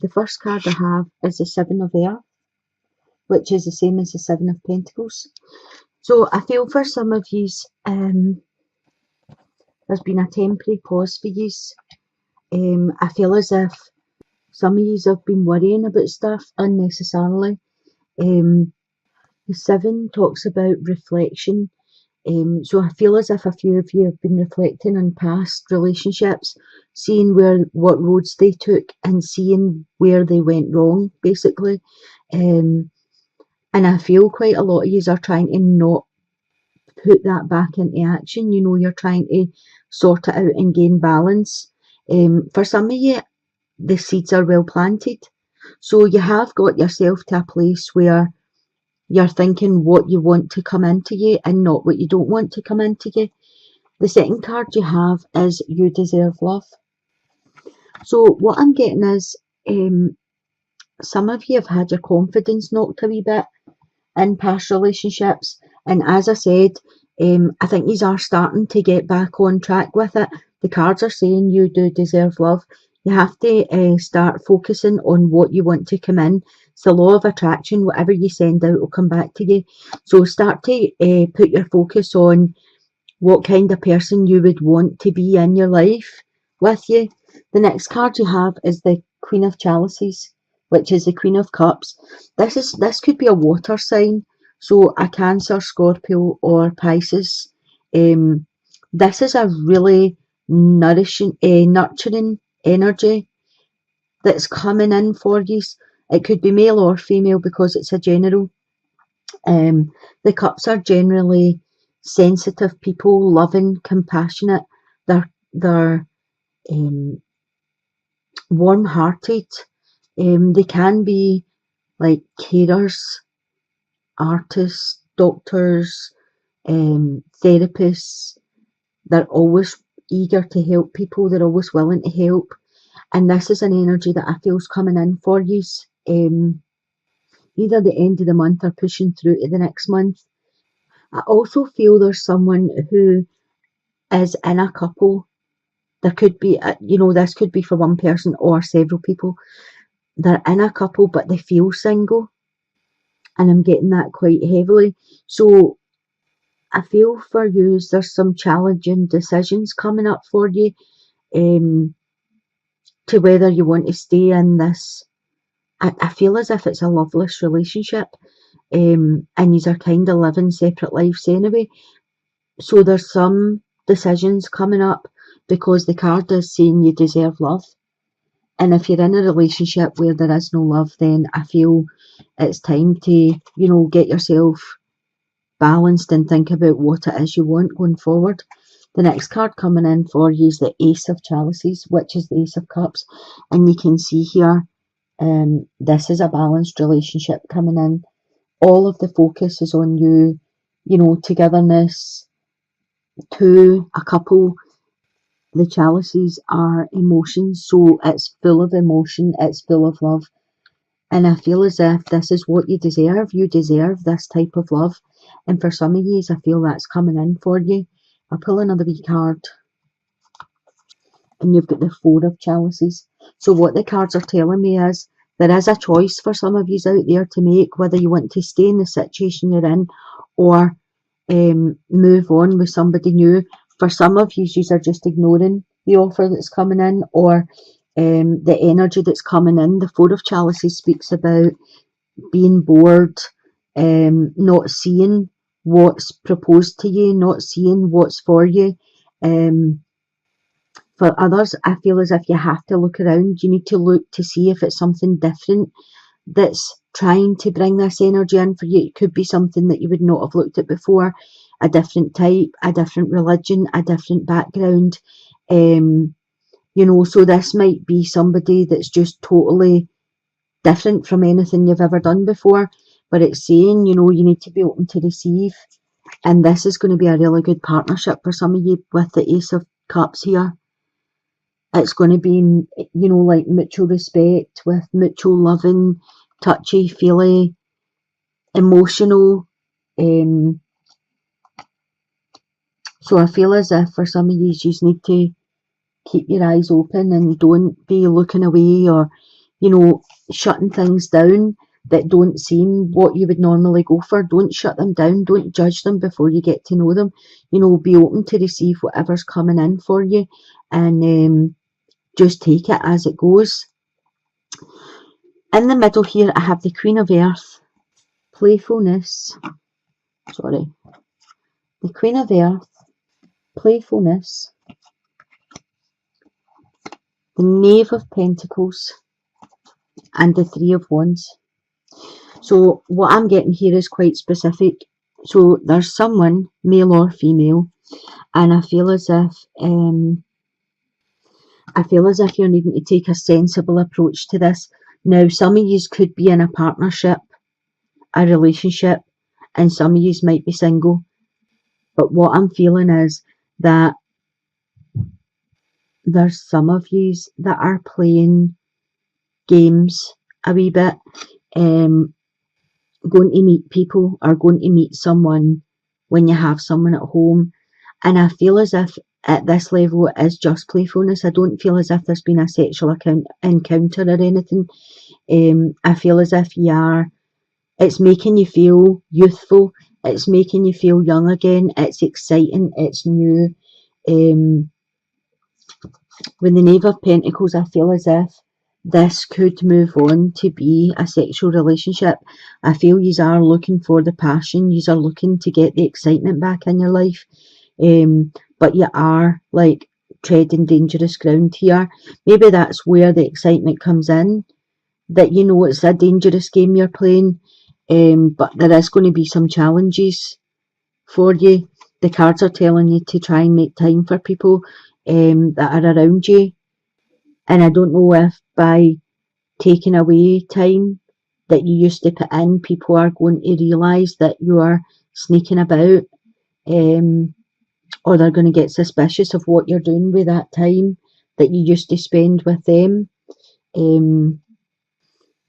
The first card I have is the Seven of Air, which is the same as the Seven of Pentacles. So I feel for some of you, there's been a temporary pause for you. I feel as if some of you have been worrying about stuff unnecessarily. The Seven talks about reflection. So I feel as if a few of you have been reflecting on past relationships, seeing what roads they took and seeing where they went wrong, basically. And I feel quite a lot of you are trying to not put that back into action. You know, you're trying to sort it out and gain balance. For some of you, the seeds are well planted. So you have got yourself to a place where you're thinking what you want to come into you and not what you don't want to come into you. The second card you have is You Deserve Love. So what I'm getting is some of you have had your confidence knocked a wee bit in past relationships. And as I said, I think you are starting to get back on track with it. The cards are saying you do deserve love. You have to start focusing on what you want to come in. It's the law of attraction. Whatever you send out will come back to you. So start to put your focus on what kind of person you would want to be in your life with you. The next card you have is the Queen of Chalices, which is the Queen of Cups. This could be a water sign, so a Cancer, Scorpio, or Pisces. This is a really nurturing energy that's coming in for you. It could be male or female because it's a general. The cups are generally sensitive people, loving, compassionate. They're warm-hearted. They can be like carers, artists, doctors, therapists. They're always eager to help people. They're always willing to help. And this is an energy that I feel is coming in for you. Either the end of the month or pushing through to the next month. I also feel there's someone who is in a couple. There could be, this could be for one person or several people. They're in a couple, but they feel single. And I'm getting that quite heavily. So I feel for you, there's some challenging decisions coming up for you to whether you want to stay in this. I feel as if it's a loveless relationship, and you are kind of living separate lives anyway. So there's some decisions coming up because the card is saying you deserve love. And if you're in a relationship where there is no love, then I feel it's time to, get yourself balanced and think about what it is you want going forward. The next card coming in for you is the Ace of Chalices, which is the Ace of Cups. And you can see here, this is a balanced relationship coming in. All of the focus is on you, togetherness, a couple. The chalices are emotions, so it's full of emotion, it's full of love. And I feel as if this is what you deserve. You deserve this type of love. And for some of you, I feel that's coming in for you. I'll pull another wee card. And you've got the Four of Chalices. So what the cards are telling me is there is a choice for some of you out there to make, whether you want to stay in the situation you're in or move on with somebody new. For some of you, you are just ignoring the offer that's coming in, or the energy that's coming in. The Four of Chalices speaks about being bored, not seeing what's proposed to you, not seeing what's for you. For others, I feel as if you have to look around. You need to look to see if it's something different that's trying to bring this energy in for you. It could be something that you would not have looked at before, a different type, a different religion, a different background. So this might be somebody that's just totally different from anything you've ever done before. But it's saying, you need to be open to receive. And this is going to be a really good partnership for some of you with the Ace of Cups here. It's going to be, like mutual respect with mutual loving, touchy, feely, emotional. So I feel as if for some of you, you just need to keep your eyes open and don't be looking away or, shutting things down that don't seem what you would normally go for. Don't shut them down. Don't judge them before you get to know them. Be open to receive whatever's coming in for you, and just take it as it goes. In the middle here, I have the Queen of Earth, playfulness. Sorry. The Queen of Earth, playfulness, the Knave of Pentacles, and the Three of Wands. So what I'm getting here is quite specific. So there's someone, male or female, and I feel as if you're needing to take a sensible approach to this. Now, some of you could be in a partnership, a relationship, and some of you might be single. But what I'm feeling is that there's some of you that are playing games a wee bit, going to meet people or going to meet someone when you have someone at home. And I feel as if at this level it is just playfulness. I don't feel as if there's been a sexual encounter or anything. I feel as if it's making you feel youthful. It's making you feel young again. It's exciting. It's new. With the Knave of Pentacles, I feel as if this could move on to be a sexual relationship. I feel you are looking for the passion. You are looking to get the excitement back in your life. But you are like treading dangerous ground here. Maybe that's where the excitement comes in, that it's a dangerous game you're playing, but there is going to be some challenges for you. The cards are telling you to try and make time for people that are around you. And I don't know if by taking away time that you used to put in, people are going to realise that you are sneaking about, or they're going to get suspicious of what you're doing with that time that you used to spend with them. You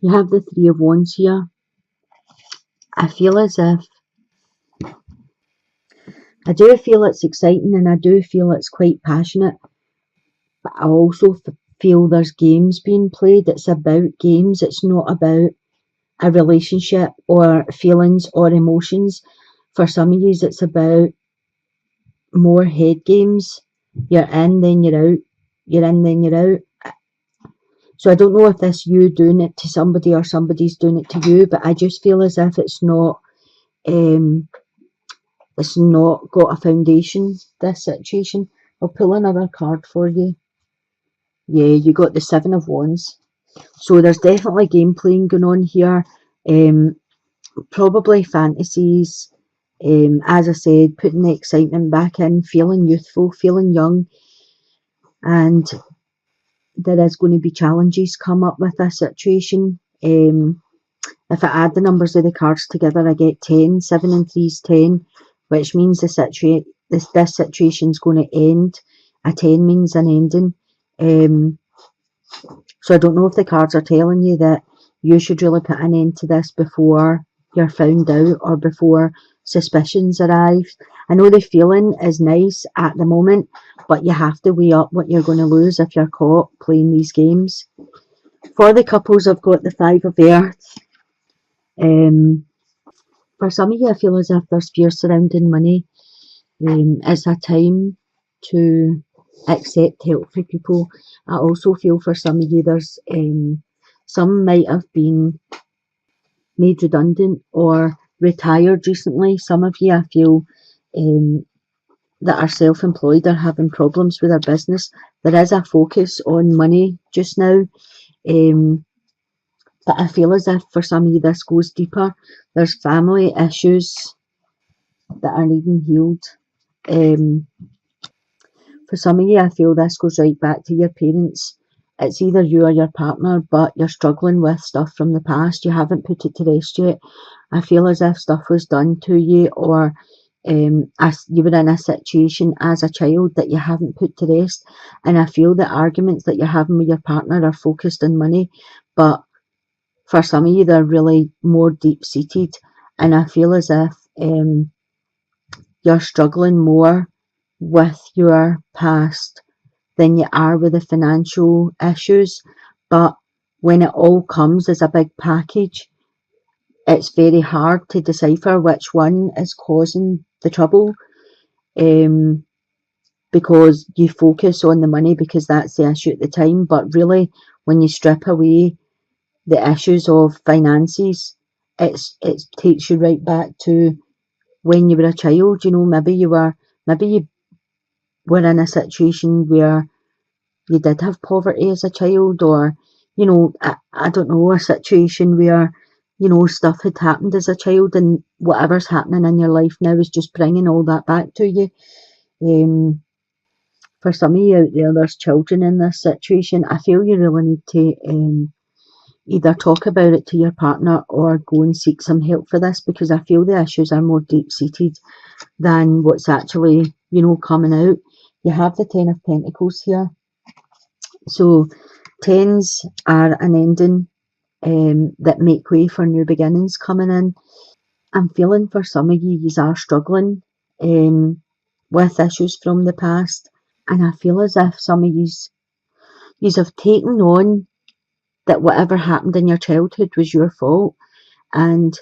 have the Three of Wands here. I feel as if I do feel it's exciting and I do feel it's quite passionate, but I also feel there's games being played. It's about games. It's not about a relationship or feelings or emotions. For some of you, it's about more head games. You're in, then you're out. You're in, then you're out. So I don't know if that's you doing it to somebody or somebody's doing it to you, but I just feel as if it's not got a foundation, this situation. I'll pull another card for you. Yeah, you got the Seven of Wands. So there's definitely game playing going on here. Probably fantasies. As I said, putting the excitement back in, feeling youthful, feeling young. And there is going to be challenges come up with this situation. If I add the numbers of the cards together, I get 10. 7 and 3 is 10, which means this situation is going to end. A 10 means an ending. So I don't know if the cards are telling you that you should really put an end to this before you're found out or before suspicions arrive. I know the feeling is nice at the moment, but you have to weigh up what you're going to lose if you're caught playing these games. For the couples, I've got the Five of Earth. For some of you, I feel as if there's fear surrounding money. It's a time to accept help from people. I also feel for some of you, there's some might have been made redundant or retired recently. Some of you, I feel, that are self-employed are having problems with their business. There is a focus on money just now. But I feel as if for some of you this goes deeper. There's family issues that are needing healed. For some of you, I feel this goes right back to your parents. It's either you or your partner, but you're struggling with stuff from the past. You haven't put it to rest yet. I feel as if stuff was done to you, or as you were in a situation as a child that you haven't put to rest. And I feel the arguments that you're having with your partner are focused on money, but for some of you, they're really more deep-seated. And I feel as if you're struggling more with your past than you are with the financial issues. But when it all comes as a big package, it's very hard to decipher which one is causing the trouble, because you focus on the money because that's the issue at the time. But really, when you strip away the issues of finances, it takes you right back to when you were a child. You know, maybe you were in a situation where you did have poverty as a child, or, you know, I don't know, a situation where, you know, stuff had happened as a child, and whatever's happening in your life now is just bringing all that back to you. For some of you out there, there's children in this situation. I feel you really need to either talk about it to your partner or go and seek some help for this, because I feel the issues are more deep-seated than what's actually, you know, coming out. You have the Ten of Pentacles here. So tens are an ending that make way for new beginnings coming in. I'm feeling for some of you, you are struggling with issues from the past. And I feel as if some of you have taken on that whatever happened in your childhood was your fault, and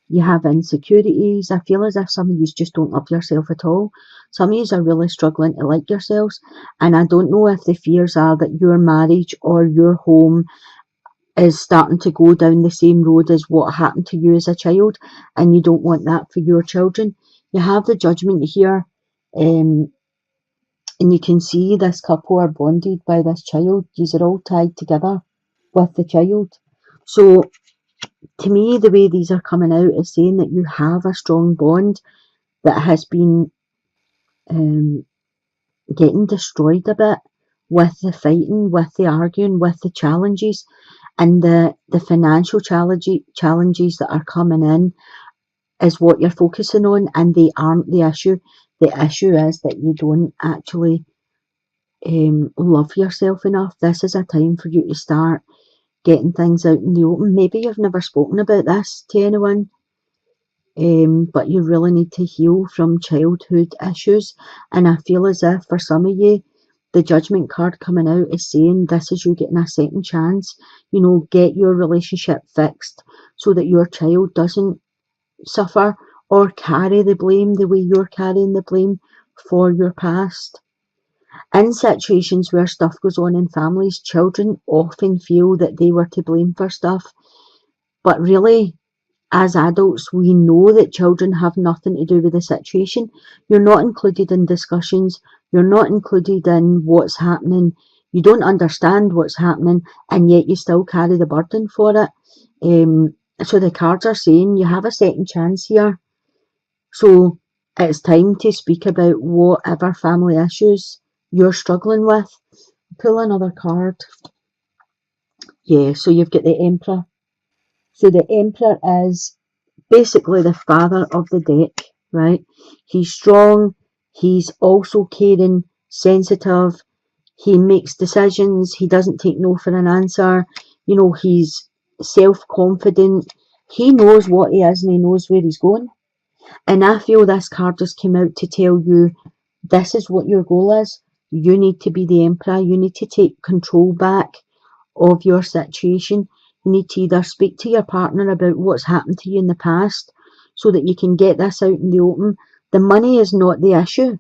you have insecurities. I feel as if some of you just don't love yourself at all. Some of you are really struggling to like yourselves, and I don't know if the fears are that your marriage or your home is starting to go down the same road as what happened to you as a child, and you don't want that for your children. You have the Judgment here, and you can see this couple are bonded by this child. These are all tied together with the child. So to me, the way these are coming out is saying that you have a strong bond that has been getting destroyed a bit with the fighting, with the arguing, with the challenges, and the financial challenges that are coming in is what you're focusing on, and they aren't the issue. The issue is that you don't actually love yourself enough. This is a time for you to start getting things out in the open. Maybe you've never spoken about this to anyone, but you really need to heal from childhood issues. And I feel as if for some of you, the Judgment card coming out is saying this is you getting a second chance. You know, get your relationship fixed so that your child doesn't suffer or carry the blame the way you're carrying the blame for your past. In situations where stuff goes on in families, children often feel that they were to blame for stuff. But really, as adults, we know that children have nothing to do with the situation. You're not included in discussions. You're not included in what's happening. You don't understand what's happening, and yet you still carry the burden for it. So the cards are saying you have a second chance here. So it's time to speak about whatever family issues you're struggling with. Pull another card. Yeah, so you've got the Emperor. So the Emperor is basically the father of the deck, right? He's strong. He's also caring, sensitive. He makes decisions. He doesn't take no for an answer. You know, he's self-confident. He knows what he is and he knows where he's going. And I feel this card just came out to tell you this is what your goal is. You need to be the Emperor. You need to take control back of your situation. You need to either speak to your partner about what's happened to you in the past so that you can get this out in the open. The money is not the issue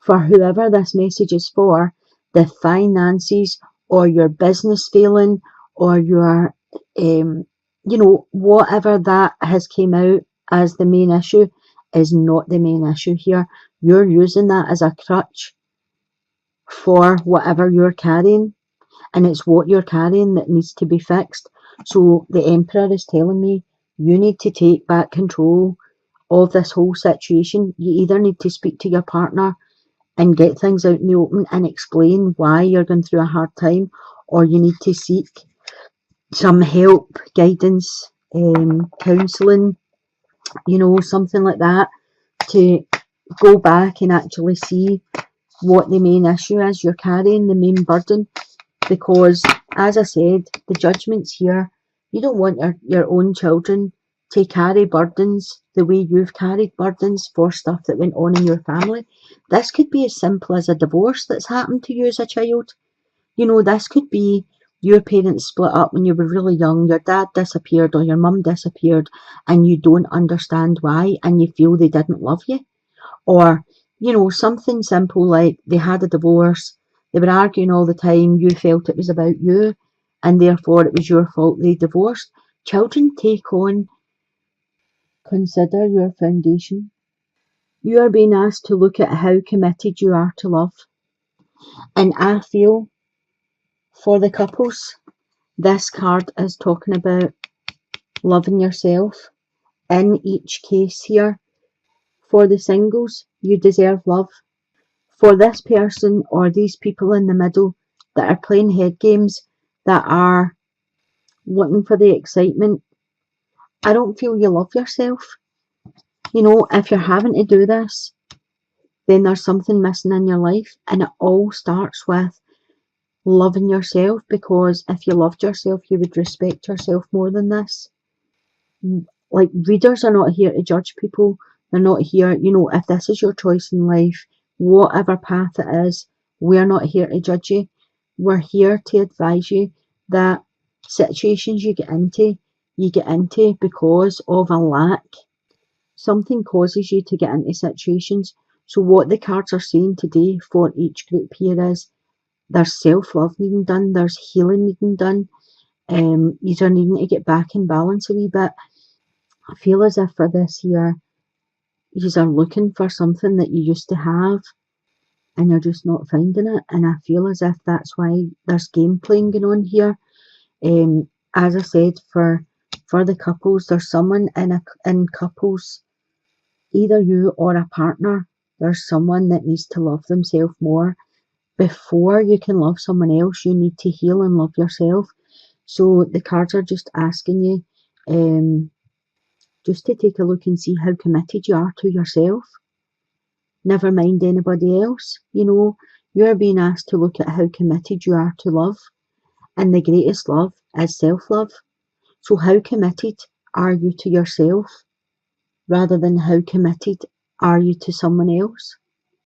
for whoever this message is for. The finances or your business failing or your, you know, whatever that has came out as the main issue is not the main issue here. You're using that as a crutch for whatever you're carrying, and it's what you're carrying that needs to be fixed. So the Emperor is telling me you need to take back control of this whole situation. You either need to speak to your partner and get things out in the open and explain why you're going through a hard time, or you need to seek some help, guidance, counselling, you know, something like that, to go back and actually see what the main issue is you're carrying, the main burden. Because, as I said, the Judgment's here. You don't want your own children to carry burdens the way you've carried burdens for stuff that went on in your family. This could be as simple as a divorce that's happened to you as a child. You know, this could be your parents split up when you were really young, your dad disappeared or your mum disappeared, and you don't understand why, and you feel they didn't love you. Or, something simple like they had a divorce, they were arguing all the time, you felt it was about you, and therefore it was your fault they divorced. Children take on, consider your foundation. You are being asked to look at how committed you are to love. And I feel for the couples, this card is talking about loving yourself. In each case here, for the singles, you deserve love. For this person or these people in the middle that are playing head games, that are looking for the excitement, I don't feel you love yourself. If you're having to do this, then there's something missing in your life, and it all starts with loving yourself, because if you loved yourself, you would respect yourself more than this. Like, readers are not here to judge people. They're not here, if this is your choice in life, whatever path it is, we're not here to judge you. We're here to advise you that situations you get into because of a lack. Something causes you to get into situations. So what the cards are saying today for each group here is there's self-love needing done, there's healing needing done. You're needing to get back in balance a wee bit. I feel as if for this year, you are looking for something that you used to have and you're just not finding it. And I feel as if that's why there's game playing going on here. As I said, for the couples, there's someone in couples, either you or a partner, there's someone that needs to love themselves more. Before you can love someone else, you need to heal and love yourself. So the cards are just asking you, just to take a look and see how committed you are to yourself. Never mind anybody else. You're being asked to look at how committed you are to love. And the greatest love is self-love. So how committed are you to yourself rather than how committed are you to someone else?